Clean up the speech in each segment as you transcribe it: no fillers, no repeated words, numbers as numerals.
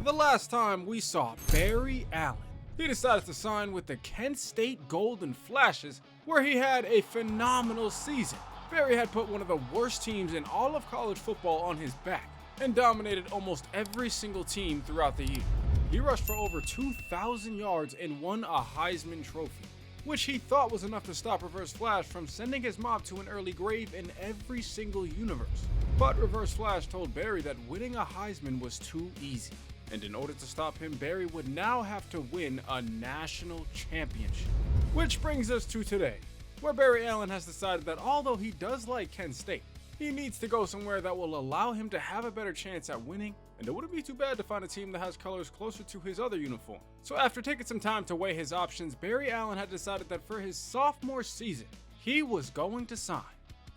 the last time we saw Barry Allen. He decided to sign with the Kent State Golden Flashes, where he had a phenomenal season. Barry had put one of the worst teams in all of college football on his back and dominated almost every single team throughout the year. He rushed for over 2,000 yards and won a Heisman Trophy, which he thought was enough to stop Reverse Flash from sending his mob to an early grave in every single universe. But Reverse Flash told Barry that winning a Heisman was too easy, and in order to stop him, Barry would now have to win a national championship. Which brings us to today, where Barry Allen has decided that although he does like Kent State, he needs to go somewhere that will allow him to have a better chance at winning, and it wouldn't be too bad to find a team that has colors closer to his other uniform. So after taking some time to weigh his options, Barry Allen had decided that for his sophomore season, he was going to sign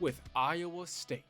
with Iowa State.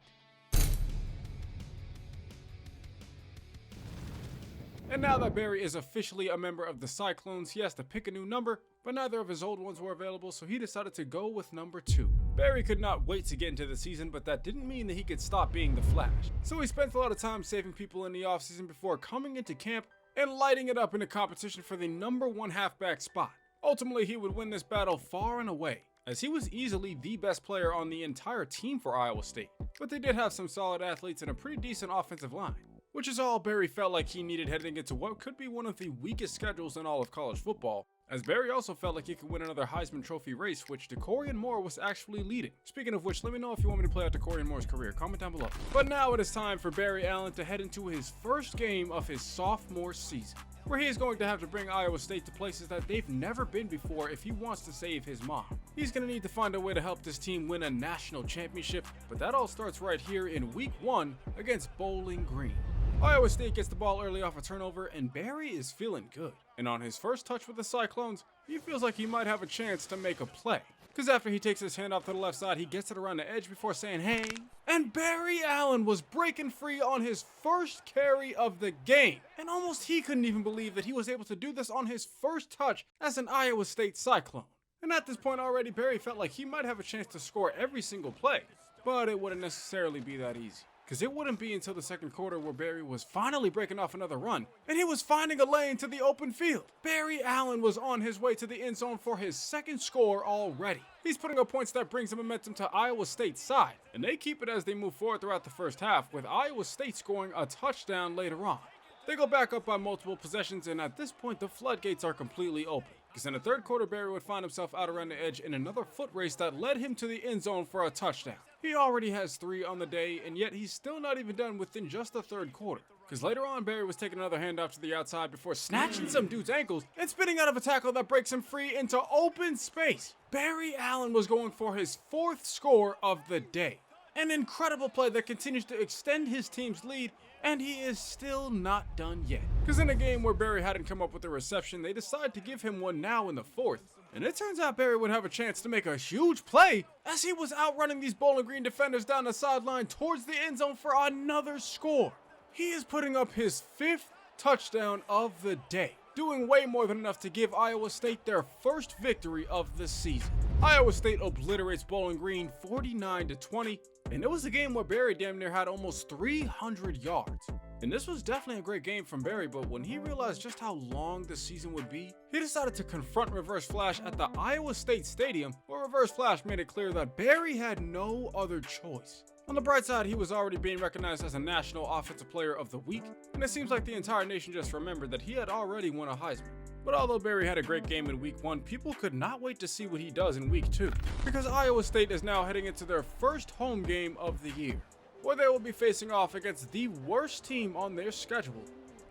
And now that Barry is officially a member of the Cyclones, he has to pick a new number, but neither of his old ones were available, so he decided to go with number 2. Barry could not wait to get into the season, but that didn't mean that he could stop being the Flash. So he spent a lot of time saving people in the offseason before coming into camp and lighting it up in a competition for the number 1 halfback spot. Ultimately, he would win this battle far and away, as he was easily the best player on the entire team for Iowa State. But they did have some solid athletes and a pretty decent offensive line, which is all Barry felt like he needed heading into what could be one of the weakest schedules in all of college football, as Barry also felt like he could win another Heisman Trophy race, which DeCorian Moore was actually leading. Speaking of which, let me know if you want me to play out DeCorian Moore's career, comment down below. But now it is time for Barry Allen to head into his first game of his sophomore season, where he is going to have to bring Iowa State to places that they've never been before if he wants to save his mom. He's going to need to find a way to help this team win a national championship, but that all starts right here in week 1 against Bowling Green. Iowa State gets the ball early off a turnover, and Barry is feeling good. And on his first touch with the Cyclones, he feels like he might have a chance to make a play. Because after he takes his hand off to the left side, he gets it around the edge before saying, hey. And Barry Allen was breaking free on his first carry of the game. And almost he couldn't even believe that he was able to do this on his first touch as an Iowa State Cyclone. And at this point already, Barry felt like he might have a chance to score every single play. But it wouldn't necessarily be that easy, because it wouldn't be until the second quarter where Barry was finally breaking off another run, and he was finding a lane to the open field. Barry Allen was on his way to the end zone for his second score already. He's putting up points that brings the momentum to Iowa State's side, and they keep it as they move forward throughout the first half, with Iowa State scoring a touchdown later on. They go back up by multiple possessions, and at this point the floodgates are completely open, because in the third quarter Barry would find himself out around the edge in another foot race that led him to the end zone for a touchdown. He already has 3 on the day, and yet he's still not even done within just the third quarter, because later on Barry was taking another handoff to the outside before snatching some dude's ankles and spinning out of a tackle that breaks him free into open space. Barry Allen was going for his 4th score of the day. An incredible play that continues to extend his team's lead, and he is still not done yet. Because in a game where Barry hadn't come up with a reception, they decide to give him one now in the 4th. And it turns out Barry would have a chance to make a huge play as he was outrunning these Bowling Green defenders down the sideline towards the end zone for another score. He is putting up his 5th touchdown of the day, doing way more than enough to give Iowa State their first victory of the season. Iowa State obliterates Bowling Green 49-20, and it was a game where Barry damn near had almost 300 yards. And this was definitely a great game from Barry, but when he realized just how long the season would be, he decided to confront Reverse Flash at the Iowa State Stadium, where Reverse Flash made it clear that Barry had no other choice. On the bright side, he was already being recognized as a National Offensive Player of the Week, and it seems like the entire nation just remembered that he had already won a Heisman. But although Barry had a great game in week 1, people could not wait to see what he does in week 2, because Iowa State is now heading into their first home game of the year, where they will be facing off against the worst team on their schedule,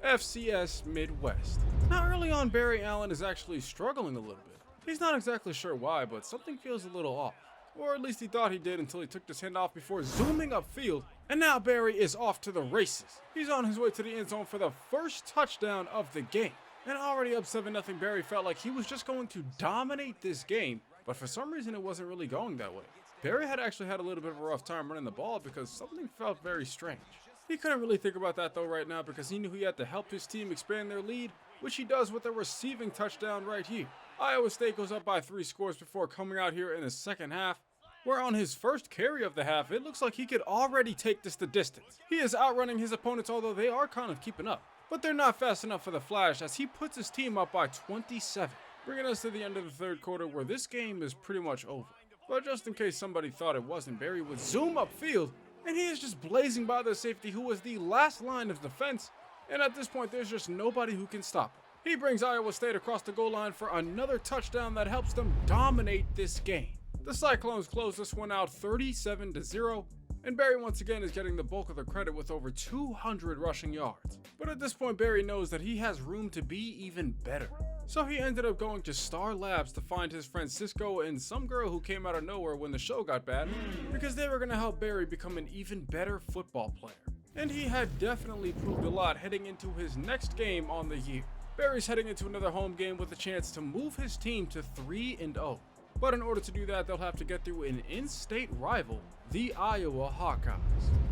FCS Midwest. Now early on, Barry Allen is actually struggling a little bit. He's not exactly sure why, but something feels a little off. Or at least he thought he did until he took his hand off before zooming upfield, and now Barry is off to the races. He's on his way to the end zone for the first touchdown of the game. And already up 7-0, Barry felt like he was just going to dominate this game, but for some reason it wasn't really going that way. Barry had actually had a little bit of a rough time running the ball because something felt very strange. He couldn't really think about that though right now because he knew he had to help his team expand their lead, which he does with a receiving touchdown right here. Iowa State goes up by 3 scores before coming out here in the second half, where on his first carry of the half, it looks like he could already take this the distance. He is outrunning his opponents, although they are kind of keeping up. But they're not fast enough for the Flash as he puts his team up by 27, bringing us to the end of the third quarter where this game is pretty much over. But just in case somebody thought it wasn't, Barry would zoom upfield, and he is just blazing by the safety who was the last line of defense, and at this point there's just nobody who can stop him. He brings Iowa State across the goal line for another touchdown that helps them dominate this game. The Cyclones close this one out 37-0, and Barry once again is getting the bulk of the credit with over 200 rushing yards. But at this point Barry knows that he has room to be even better. So he ended up going to Star Labs to find his friend Cisco and some girl who came out of nowhere when the show got bad, because they were going to help Barry become an even better football player. And he had definitely proved a lot heading into his next game on the year. Barry's heading into another home game with a chance to move his team to 3-0. But in order to do that, they'll have to get through an in-state rival, the Iowa Hawkeyes.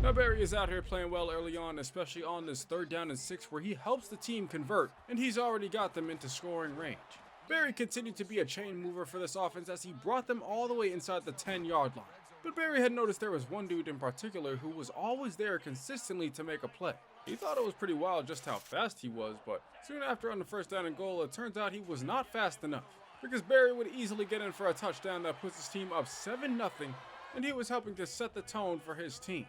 Now Barry is out here playing well early on, especially on this 3rd down and 6 where he helps the team convert, and he's already got them into scoring range. Barry continued to be a chain mover for this offense as he brought them all the way inside the 10-yard line. But Barry had noticed there was one dude in particular who was always there consistently to make a play. He thought it was pretty wild just how fast he was, but soon after on the 1st down and goal, it turns out he was not fast enough, because Barry would easily get in for a touchdown that puts his team up 7-0, and he was helping to set the tone for his team.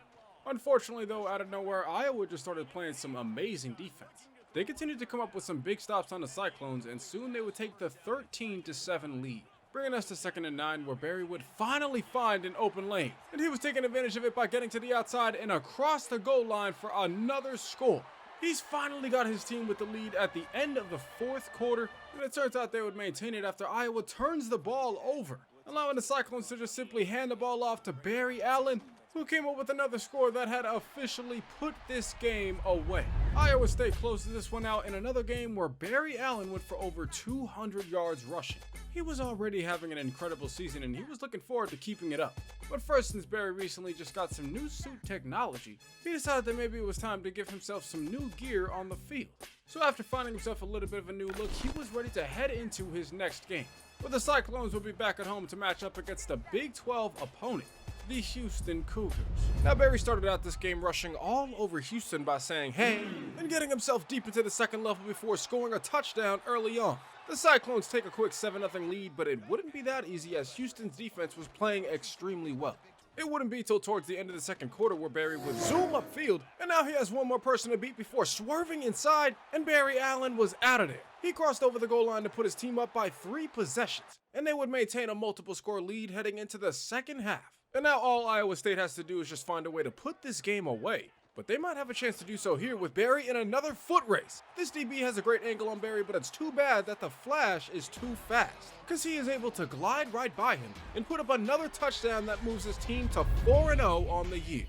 Unfortunately though, out of nowhere, Iowa just started playing some amazing defense. They continued to come up with some big stops on the Cyclones, and soon they would take the 13-7 lead, bringing us to 2nd and 9 where Barry would finally find an open lane, and he was taking advantage of it by getting to the outside and across the goal line for another score. He's finally got his team with the lead at the end of the 4th quarter, and it turns out they would maintain it after Iowa turns the ball over, allowing the Cyclones to just simply hand the ball off to Barry Allen, who came up with another score that had officially put this game away. Iowa State closes this one out in another game where Barry Allen went for over 200 yards rushing. He was already having an incredible season and he was looking forward to keeping it up. But first, since Barry recently just got some new suit technology, he decided that maybe it was time to give himself some new gear on the field. So after finding himself a little bit of a new look, he was ready to head into his next game, where the Cyclones will be back at home to match up against the Big 12 opponent, the Houston Cougars. Now Barry started out this game rushing all over Houston by saying hey, and getting himself deep into the 2nd level before scoring a touchdown early on. The Cyclones take a quick 7-0 lead, but it wouldn't be that easy as Houston's defense was playing extremely well. It wouldn't be till towards the end of the 2nd quarter where Barry would zoom upfield, and now he has one more person to beat before swerving inside, and Barry Allen was out of there. He crossed over the goal line to put his team up by 3 possessions, and they would maintain a multiple score lead heading into the 2nd half. And now all Iowa State has to do is just find a way to put this game away. But they might have a chance to do so here with Barry in another foot race. This DB has a great angle on Barry, but it's too bad that the Flash is too fast, because he is able to glide right by him and put up another touchdown that moves his team to 4-0 on the year.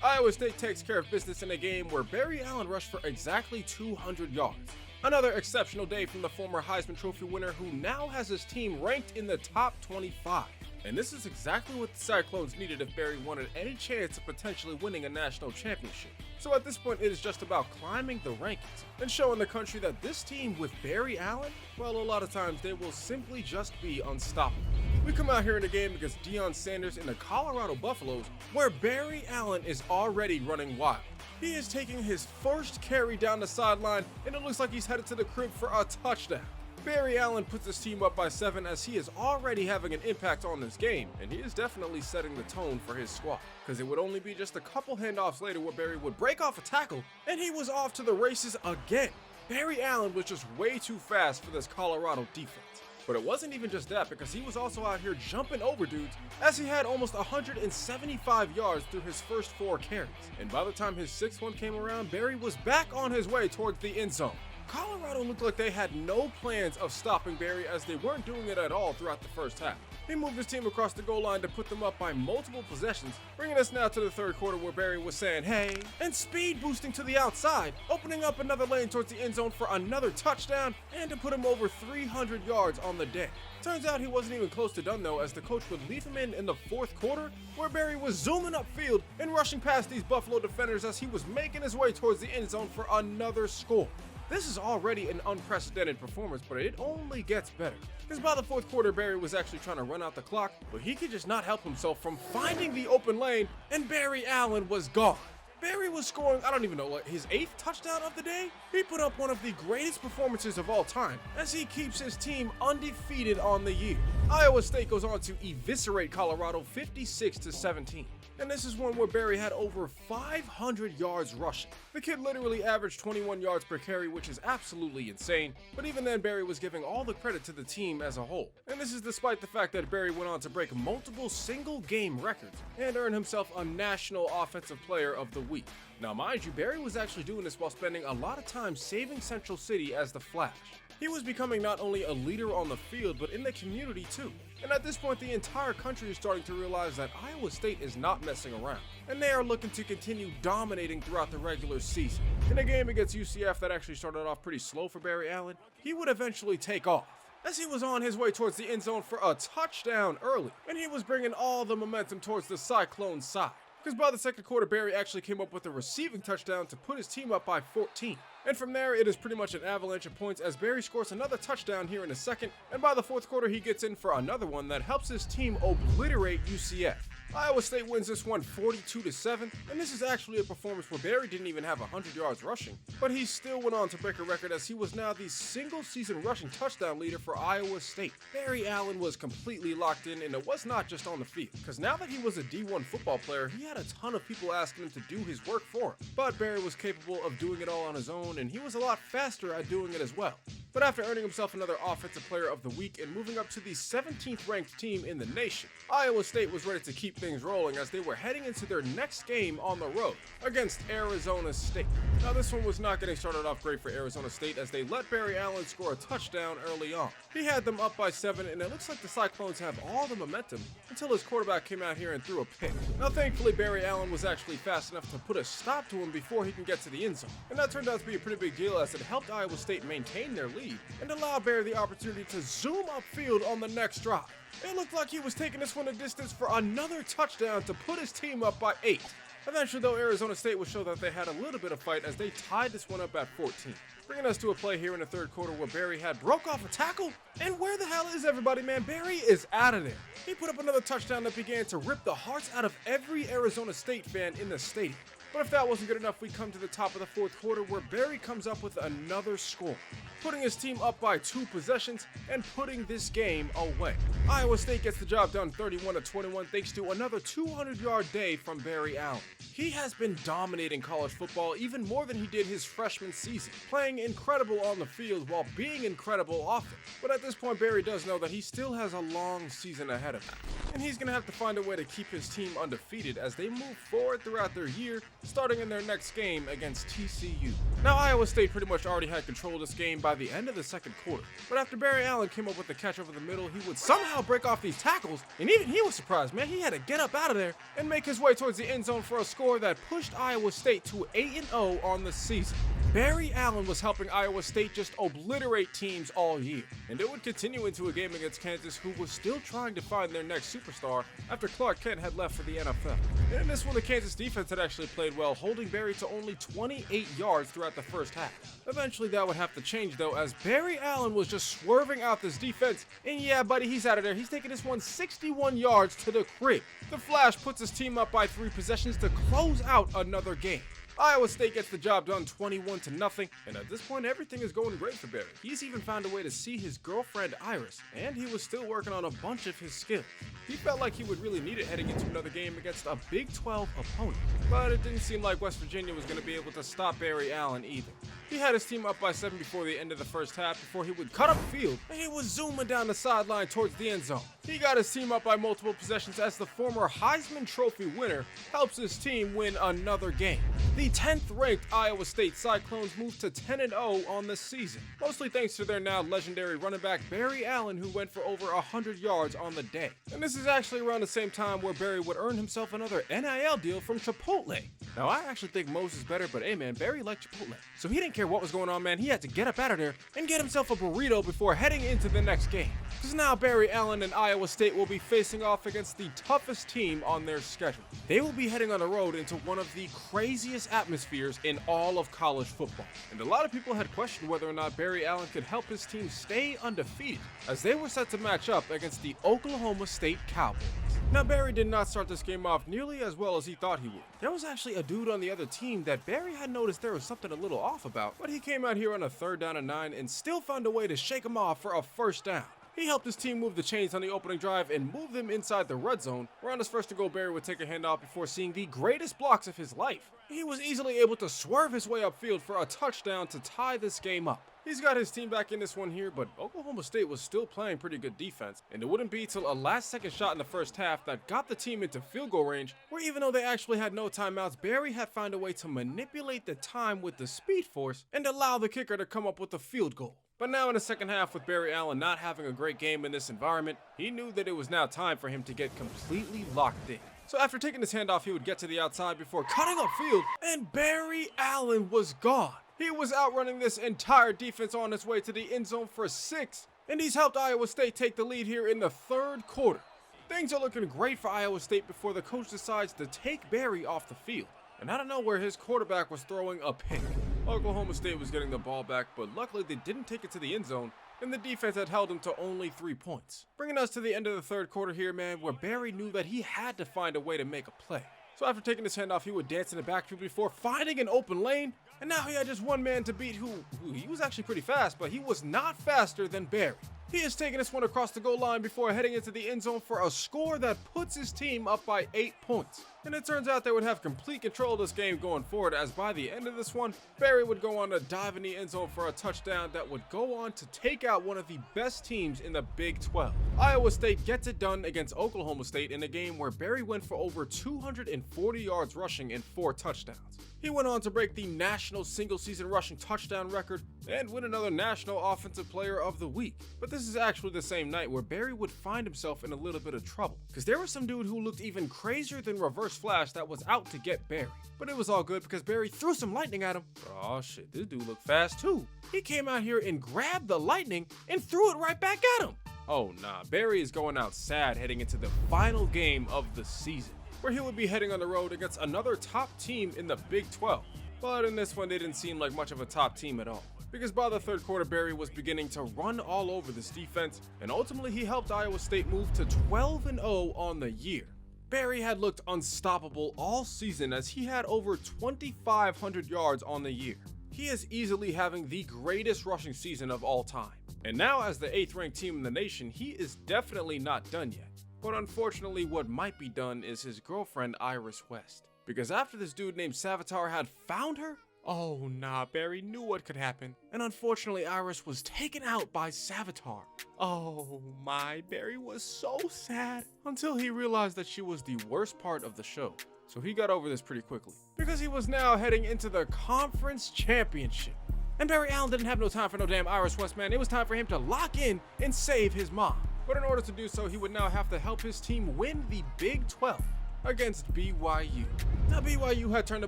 Iowa State takes care of business in a game where Barry Allen rushed for exactly 200 yards. Another exceptional day from the former Heisman Trophy winner who now has his team ranked in the top 25. And this is exactly what the Cyclones needed if Barry wanted any chance of potentially winning a national championship. So at this point, it is just about climbing the rankings and showing the country that this team with Barry Allen, well, a lot of times they will simply just be unstoppable. We come out here in a game against Deion Sanders in the Colorado Buffaloes, where Barry Allen is already running wild. He is taking his first carry down the sideline, and it looks like he's headed to the crib for a touchdown. Barry Allen puts his team up by 7 as he is already having an impact on this game, and he is definitely setting the tone for his squad, because it would only be just a couple handoffs later where Barry would break off a tackle, and he was off to the races again. Barry Allen was just way too fast for this Colorado defense. But it wasn't even just that, because he was also out here jumping over dudes as he had almost 175 yards through his first 4 carries. And by the time his 6th one came around, Barry was back on his way towards the end zone. Colorado looked like they had no plans of stopping Barry as they weren't doing it at all throughout the first half. He moved his team across the goal line to put them up by multiple possessions, bringing us now to the 3rd quarter where Barry was saying hey, and speed boosting to the outside, opening up another lane towards the end zone for another touchdown and to put him over 300 yards on the day. Turns out he wasn't even close to done though, as the coach would leave him in the 4th quarter where Barry was zooming upfield and rushing past these Buffalo defenders as he was making his way towards the end zone for another score. This is already an unprecedented performance, but it only gets better. Because by the 4th quarter, Barry was actually trying to run out the clock, but he could just not help himself from finding the open lane, and Barry Allen was gone. Barry was scoring, I don't even know, like his 8th touchdown of the day? He put up one of the greatest performances of all time as he keeps his team undefeated on the year. Iowa State goes on to eviscerate Colorado 56-17. And this is one where Barry had over 500 yards rushing. The kid literally averaged 21 yards per carry, which is absolutely insane, but even then Barry was giving all the credit to the team as a whole. And this is despite the fact that Barry went on to break multiple single-game records and earn himself a National Offensive Player of the Week. Now mind you, Barry was actually doing this while spending a lot of time saving Central City as the Flash. He was becoming not only a leader on the field, but in the community too. And at this point, the entire country is starting to realize that Iowa State is not messing around, and they are looking to continue dominating throughout the regular season. In a game against UCF that actually started off pretty slow for Barry Allen, he would eventually take off, as he was on his way towards the end zone for a touchdown early, and he was bringing all the momentum towards the Cyclones' side. Because by the second quarter, Barry actually came up with a receiving touchdown to put his team up by 14. And from there, it is pretty much an avalanche of points as Barry scores another touchdown here in a second, and by the fourth quarter, he gets in for another one that helps his team obliterate UCF. Iowa State wins this one 42-7, and this is actually a performance where Barry didn't even have 100 yards rushing, but he still went on to break a record as he was now the single-season rushing touchdown leader for Iowa State. Barry Allen was completely locked in, and it was not just on the field, because now that he was a D1 football player, he had a ton of people asking him to do his work for him. But Barry was capable of doing it all on his own, and he was a lot faster at doing it as well. But after earning himself another Offensive Player of the Week and moving up to the 17th ranked team in the nation, Iowa State was ready to keep things rolling as they were heading into their next game on the road against Arizona State. Now this one was not getting started off great for Arizona State as they let Barry Allen score a touchdown early on. He had them up by 7, and it looks like the Cyclones have all the momentum until his quarterback came out here and threw a pick. Now thankfully Barry Allen was actually fast enough to put a stop to him before he can get to the end zone, and that turned out to be a pretty big deal as it helped Iowa State maintain their lead and allow Barry the opportunity to zoom upfield on the next drive. It looked like he was taking this one a distance for another touchdown to put his team up by 8. Eventually though, Arizona State would show that they had a little bit of fight as they tied this one up at 14. Bringing us to a play here in the third quarter where Barry had broke off a tackle, and where the hell is everybody, man? Barry is out of there. He put up another touchdown that began to rip the hearts out of every Arizona State fan in the stadium. But if that wasn't good enough, we come to the top of the fourth quarter where Barry comes up with another score, putting his team up by 2 possessions and putting this game away. Iowa State gets the job done 31-21 thanks to another 200-yard day from Barry Allen. He has been dominating college football even more than he did his freshman season, playing incredible on the field while being incredible off it. But at this point, Barry does know that he still has a long season ahead of him, and he's going to have to find a way to keep his team undefeated as they move forward throughout their year, starting in their next game against TCU. Now, Iowa State pretty much already had control of this game by the end of the second quarter, but after Barry Allen came up with the catch over the middle, he would somehow break off these tackles, and even he was surprised, man. He had to get up out of there and make his way towards the end zone for a score that pushed Iowa State to 8-0 on the season. Barry Allen was helping Iowa State just obliterate teams all year, and it would continue into a game against Kansas, who was still trying to find their next superstar after Clark Kent had left for the NFL. And in this one, the Kansas defense had actually played well, holding Barry to only 28 yards throughout the first half. Eventually that would have to change though, as Barry Allen was just swerving out this defense, and yeah buddy, he's out of there. He's taking this one 61 yards to the crib. The Flash puts his team up by 3 possessions to close out another game. Iowa State gets the job done 21-0, and at this point everything is going great for Barry. He's even found a way to see his girlfriend Iris, and he was still working on a bunch of his skills. He felt like he would really need it heading into another game against a Big 12 opponent, but it didn't seem like West Virginia was going to be able to stop Barry Allen either. He had his team up by 7 before the end of the first half before he would cut up field, and he was zooming down the sideline towards the end zone. He got his team up by multiple possessions as the former Heisman Trophy winner helps his team win another game. The 10th ranked Iowa State Cyclones moved to 10-0 on the season, mostly thanks to their now legendary running back Barry Allen, who went for over 100 yards on the day. And this is actually around the same time where Barry would earn himself another NIL deal from Chipotle. Now I actually think Moe's is better, but hey man, Barry liked Chipotle, so he didn't care what was going on, man. He had to get up out of there and get himself a burrito before heading into the next game. Because now Barry Allen and Iowa State will be facing off against the toughest team on their schedule. They will be heading on the road into one of the craziest atmospheres in all of college football. And a lot of people had questioned whether or not Barry Allen could help his team stay undefeated, as they were set to match up against the Oklahoma State Cowboys. Now, Barry did not start this game off nearly as well as he thought he would. There was actually a dude on the other team that Barry had noticed there was something a little off about, but he came out here on a 3rd down and 9 and still found a way to shake him off for a 1st down. He helped his team move the chains on the opening drive and move them inside the red zone, where on his 1st to go, Barry would take a handoff before seeing the greatest blocks of his life. He was easily able to swerve his way upfield for a touchdown to tie this game up. He's got his team back in this one here, but Oklahoma State was still playing pretty good defense, and it wouldn't be till a last-second shot in the 1st half that got the team into field goal range, where even though they actually had no timeouts, Barry had found a way to manipulate the time with the Speed Force and allow the kicker to come up with a field goal. But now in the 2nd half, with Barry Allen not having a great game in this environment, he knew that it was now time for him to get completely locked in. So after taking his handoff, he would get to the outside before cutting upfield, and Barry Allen was gone. He was outrunning this entire defense on his way to the end zone for 6, and he's helped Iowa State take the lead here in the 3rd quarter. Things are looking great for Iowa State before the coach decides to take Barry off the field. And I don't know where his quarterback was throwing a pick. Oklahoma State was getting the ball back, but luckily they didn't take it to the end zone, and the defense had held him to only 3 points. Bringing us to the end of the 3rd quarter here, man, where Barry knew that he had to find a way to make a play. So after taking his handoff, he would dance in the backfield before finding an open lane, and now he had just one man to beat who he was actually pretty fast, but he was not faster than Barry. He is taking this one across the goal line before heading into the end zone for a score that puts his team up by 8 points. And it turns out they would have complete control of this game going forward, as by the end of this one, Barry would go on to dive in the end zone for a touchdown that would go on to take out one of the best teams in the Big 12. Iowa State gets it done against Oklahoma State in a game where Barry went for over 240 yards rushing and 4 touchdowns. He went on to break the national single-season rushing touchdown record and win another National Offensive Player of the Week. But this is actually the same night where Barry would find himself in a little bit of trouble, because there was some dude who looked even crazier than Reverse Flash that was out to get Barry. But it was all good because Barry threw some lightning at him. Oh shit, this dude looked fast too. He came out here and grabbed the lightning and threw it right back at him. Oh nah, Barry is going out sad heading into the final game of the season, where he would be heading on the road against another top team in the Big 12. But in this one, they didn't seem like much of a top team at all, because by the 3rd quarter, Barry was beginning to run all over this defense, and ultimately he helped Iowa State move to 12-0 on the year. Barry had looked unstoppable all season, as he had over 2,500 yards on the year. He is easily having the greatest rushing season of all time. And now, as the 8th ranked team in the nation, he is definitely not done yet. But unfortunately, what might be done is his girlfriend, Iris West. Because after this dude named Savitar had found her, oh nah, Barry knew what could happen. And unfortunately, Iris was taken out by Savitar. Oh my, Barry was so sad until he realized that she was the worst part of the show. So he got over this pretty quickly, because he was now heading into the conference championship. And Barry Allen didn't have no time for no damn Iris West, man. It was time for him to lock in and save his mom. But in order to do so, he would now have to help his team win the Big 12 against BYU. Now, BYU had turned the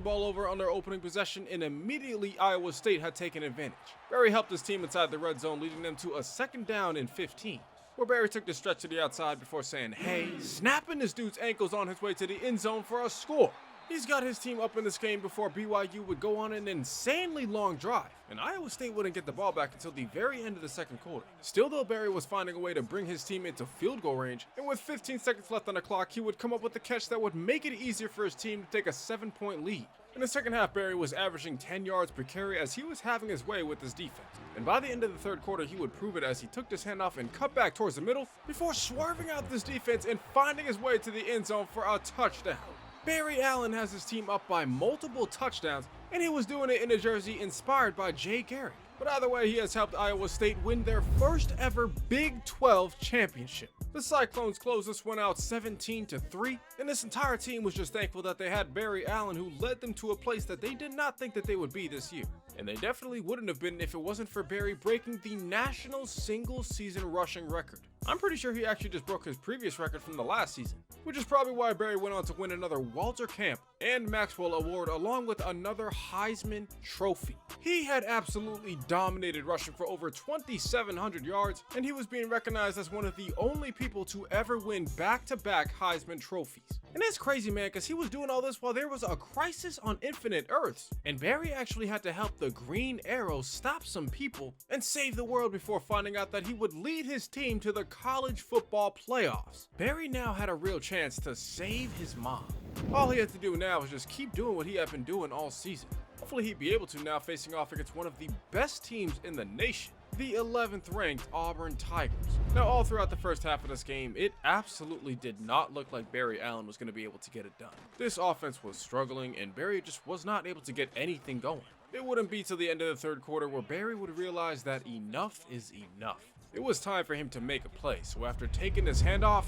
ball over on their opening possession, and immediately Iowa State had taken advantage. Barry helped his team inside the red zone, leading them to a 2nd down and 15, where Barry took the stretch to the outside before saying, hey, snapping this dude's ankles on his way to the end zone for a score. He's got his team up in this game before BYU would go on an insanely long drive, and Iowa State wouldn't get the ball back until the very end of the 2nd quarter. Still though, Barry was finding a way to bring his team into field goal range, and with 15 seconds left on the clock, he would come up with a catch that would make it easier for his team to take a 7-point lead. In the 2nd half, Barry was averaging 10 yards per carry as he was having his way with his defense. And by the end of the 3rd quarter, he would prove it as he took this handoff and cut back towards the middle before swerving out this defense and finding his way to the end zone for a touchdown. Barry Allen has his team up by multiple touchdowns, and he was doing it in a jersey inspired by Jay Garrick. But either way, he has helped Iowa State win their first ever Big 12 championship. The Cyclones closed this one out 17-3, and this entire team was just thankful that they had Barry Allen, who led them to a place that they did not think that they would be this year. And they definitely wouldn't have been if it wasn't for Barry breaking the national single-season rushing record. I'm pretty sure he actually just broke his previous record from the last season, which is probably why Barry went on to win another Walter Camp and Maxwell Award along with another Heisman Trophy. He had absolutely dominated rushing for over 2,700 yards, and he was being recognized as one of the only people to ever win back-to-back Heisman trophies. And that's crazy, man, because he was doing all this while there was a crisis on Infinite Earths, and Barry actually had to help the Green Arrow stop some people and save the world before finding out that he would lead his team to the college football playoffs. Barry now had a real chance to save his mom. All he had to do now was just keep doing what he had been doing all season. Hopefully he'd be able to now, facing off against one of the best teams in the nation, the 11th ranked Auburn Tigers. Now, all throughout the first half of this game, it absolutely did not look like Barry Allen was going to be able to get it done. This offense was struggling, and Barry just was not able to get anything going. It wouldn't be till the end of the third quarter where Barry would realize that enough is enough. It was time for him to make a play, so after taking his handoff,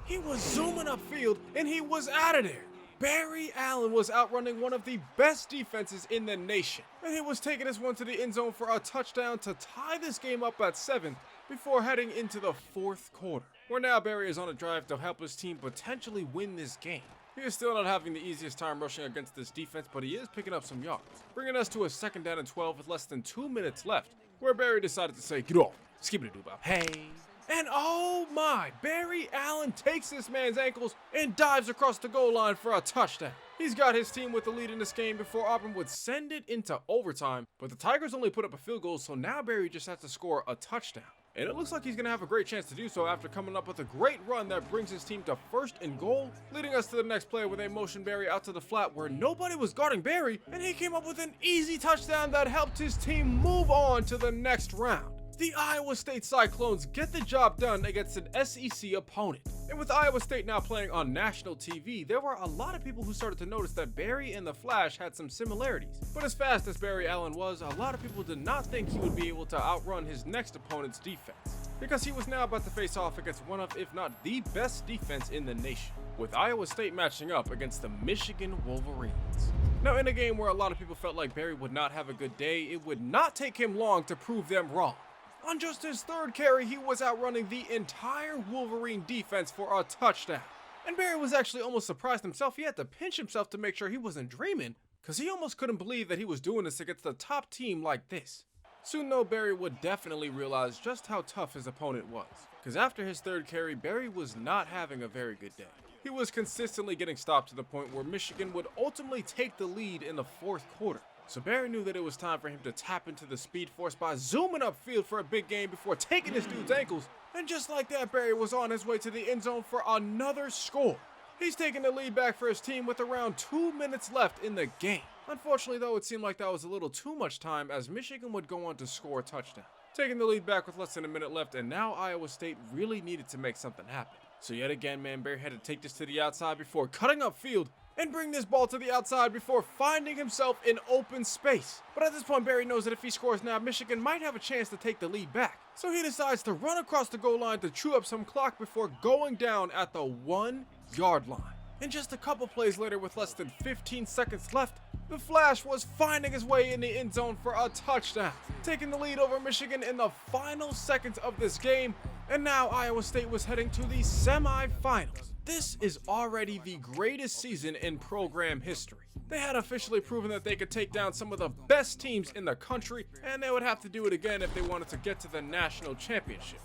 he was zooming upfield, and he was out of there. Barry Allen was outrunning one of the best defenses in the nation, and he was taking this one to the end zone for a touchdown to tie this game up at 7 before heading into the fourth quarter, where now Barry is on a drive to help his team potentially win this game. He is still not having the easiest time rushing against this defense, but he is picking up some yards, bringing us to a 2nd down and 12 with less than 2 minutes left, where Barry decided to say, "Get off, skibbity-doo-bop, hey." And oh my, Barry Allen takes this man's ankles and dives across the goal line for a touchdown. He's got his team with the lead in this game before Auburn would send it into overtime, but the Tigers only put up a field goal, so now Barry just has to score a touchdown. And it looks like he's going to have a great chance to do so after coming up with a great run that brings his team to 1st and goal, leading us to the next play where they motion Barry out to the flat where nobody was guarding Barry, and he came up with an easy touchdown that helped his team move on to the next round. The Iowa State Cyclones get the job done against an SEC opponent. And with Iowa State now playing on national TV, there were a lot of people who started to notice that Barry and the Flash had some similarities. But as fast as Barry Allen was, a lot of people did not think he would be able to outrun his next opponent's defense, because he was now about to face off against one of, if not the best defense in the nation, with Iowa State matching up against the Michigan Wolverines. Now, in a game where a lot of people felt like Barry would not have a good day, it would not take him long to prove them wrong. On just his 3rd carry, he was outrunning the entire Wolverine defense for a touchdown. And Barry was actually almost surprised himself. He had to pinch himself to make sure he wasn't dreaming, because he almost couldn't believe that he was doing this against a top team like this. Soon though, Barry would definitely realize just how tough his opponent was, because after his 3rd carry, Barry was not having a very good day. He was consistently getting stopped to the point where Michigan would ultimately take the lead in the 4th quarter. So Barry knew that it was time for him to tap into the speed force by zooming upfield for a big game before taking this dude's ankles. And just like that, Barry was on his way to the end zone for another score. He's taking the lead back for his team with around 2 minutes left in the game. Unfortunately though, it seemed like that was a little too much time as Michigan would go on to score a touchdown, taking the lead back with less than a minute left, and now Iowa State really needed to make something happen. So yet again, man, Barry had to take this to the outside before cutting upfield and bring this ball to the outside before finding himself in open space. But at this point, Barry knows that if he scores now, Michigan might have a chance to take the lead back. So he decides to run across the goal line to chew up some clock before going down at the 1-yard line. And just a couple plays later, with less than 15 seconds left, the Flash was finding his way in the end zone for a touchdown, taking the lead over Michigan in the final seconds of this game. And now Iowa State was heading to the semifinals. This is already the greatest season in program history. They had officially proven that they could take down some of the best teams in the country, and they would have to do it again if they wanted to get to the national championship.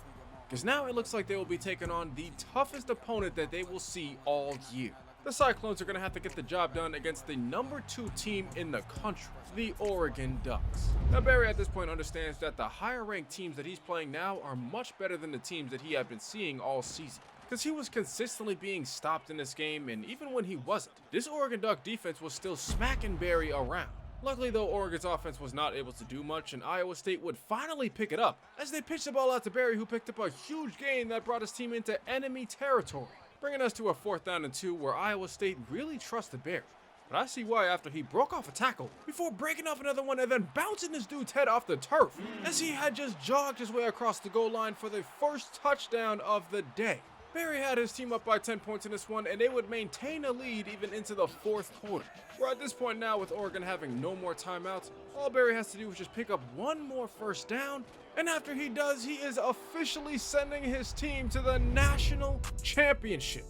Because now it looks like they will be taking on the toughest opponent that they will see all year. The Cyclones are going to have to get the job done against the number 2 team in the country, the Oregon Ducks. Now Barry at this point understands that the higher ranked teams that he's playing now are much better than the teams that he had been seeing all season, because he was consistently being stopped in this game, and even when he wasn't, this Oregon Duck defense was still smacking Barry around. Luckily though, Oregon's offense was not able to do much, and Iowa State would finally pick it up as they pitched the ball out to Barry, who picked up a huge gain that brought his team into enemy territory, bringing us to a 4th down and 2 where Iowa State really trusted Barry. But I see why after he broke off a tackle before breaking off another one and then bouncing this dude's head off the turf, as he had just jogged his way across the goal line for the first touchdown of the day. Barry had his team up by 10 points in this one, and they would maintain a lead even into the 4th quarter. Where at this point now, with Oregon having no more timeouts, all Barry has to do is just pick up one more first down, and after he does, he is officially sending his team to the national championship.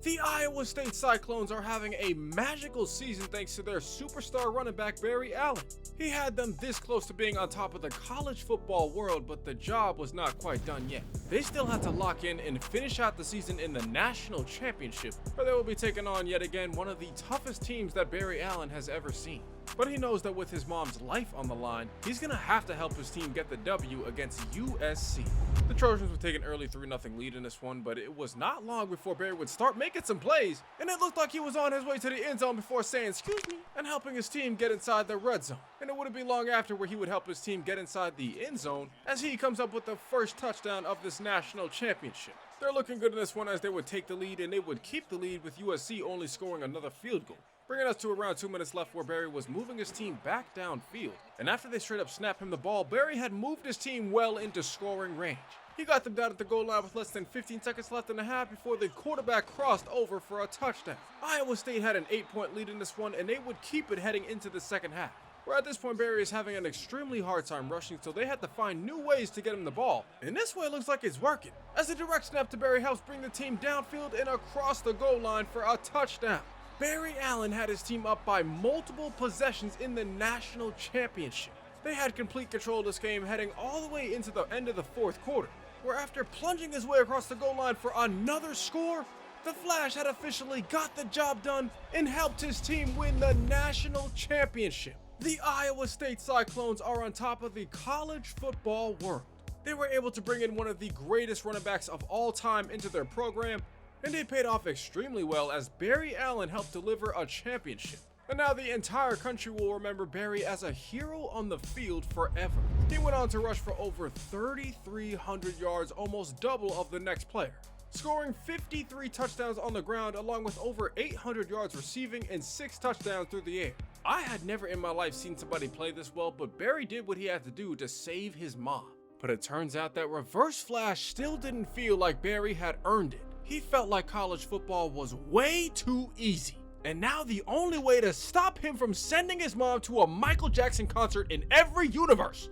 The Iowa State Cyclones are having a magical season thanks to their superstar running back Barry Allen. He had them this close to being on top of the college football world, but the job was not quite done yet. They still had to lock in and finish out the season in the national championship, where they will be taking on yet again one of the toughest teams that Barry Allen has ever seen. But he knows that with his mom's life on the line, he's going to have to help his team get the W against USC. The Trojans would take an early 3-0 lead in this one, but it was not long before Barry would start making some plays, and it looked like he was on his way to the end zone before saying "excuse me" and helping his team get inside the red zone. And it wouldn't be long after where he would help his team get inside the end zone as he comes up with the first touchdown of this national championship. They're looking good in this one as they would take the lead, and they would keep the lead with USC only scoring another field goal, bringing us to around 2 minutes left where Barry was moving his team back downfield. And after they straight up snapped him the ball, Barry had moved his team well into scoring range. He got them down at the goal line with less than 15 seconds left in the half before the quarterback crossed over for a touchdown. Iowa State had an 8-point lead in this one, and they would keep it heading into the second half, where at this point Barry is having an extremely hard time rushing, so they had to find new ways to get him the ball. And this way it looks like it's working, as a direct snap to Barry helps bring the team downfield and across the goal line for a touchdown. Barry Allen had his team up by multiple possessions in the national championship. They had complete control of this game heading all the way into the end of the fourth quarter, where after plunging his way across the goal line for another score, the Flash had officially got the job done and helped his team win the national championship. The Iowa State Cyclones are on top of the college football world. They were able to bring in one of the greatest running backs of all time into their program, and they paid off extremely well as Barry Allen helped deliver a championship. And now the entire country will remember Barry as a hero on the field forever. He went on to rush for over 3,300 yards, almost double of the next player, scoring 53 touchdowns on the ground along with over 800 yards receiving and 6 touchdowns through the air. I had never in my life seen somebody play this well, but Barry did what he had to do to save his mom. But it turns out that Reverse Flash still didn't feel like Barry had earned it. He felt like college football was way too easy. And now the only way to stop him from sending his mom to a Michael Jackson concert in every universe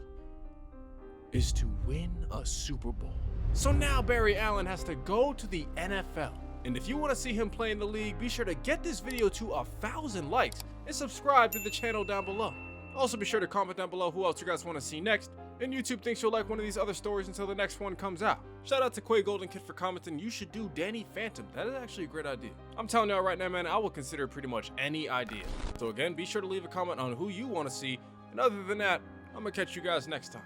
is to win a Super Bowl. So now Barry Allen has to go to the NFL. And if you want to see him play in the league, be sure to get this video to 1,000 likes and subscribe to the channel down below. Also be sure to comment down below who else you guys want to see next, and YouTube thinks you'll like one of these other stories until the next one comes out. Shout out to Quay Golden Kid for commenting, "You should do Danny Phantom." That is actually a great idea. I'm telling y'all right now, man, I will consider pretty much any idea. So again, be sure to leave a comment on who you want to see, and other than that, I'm gonna catch you guys next time.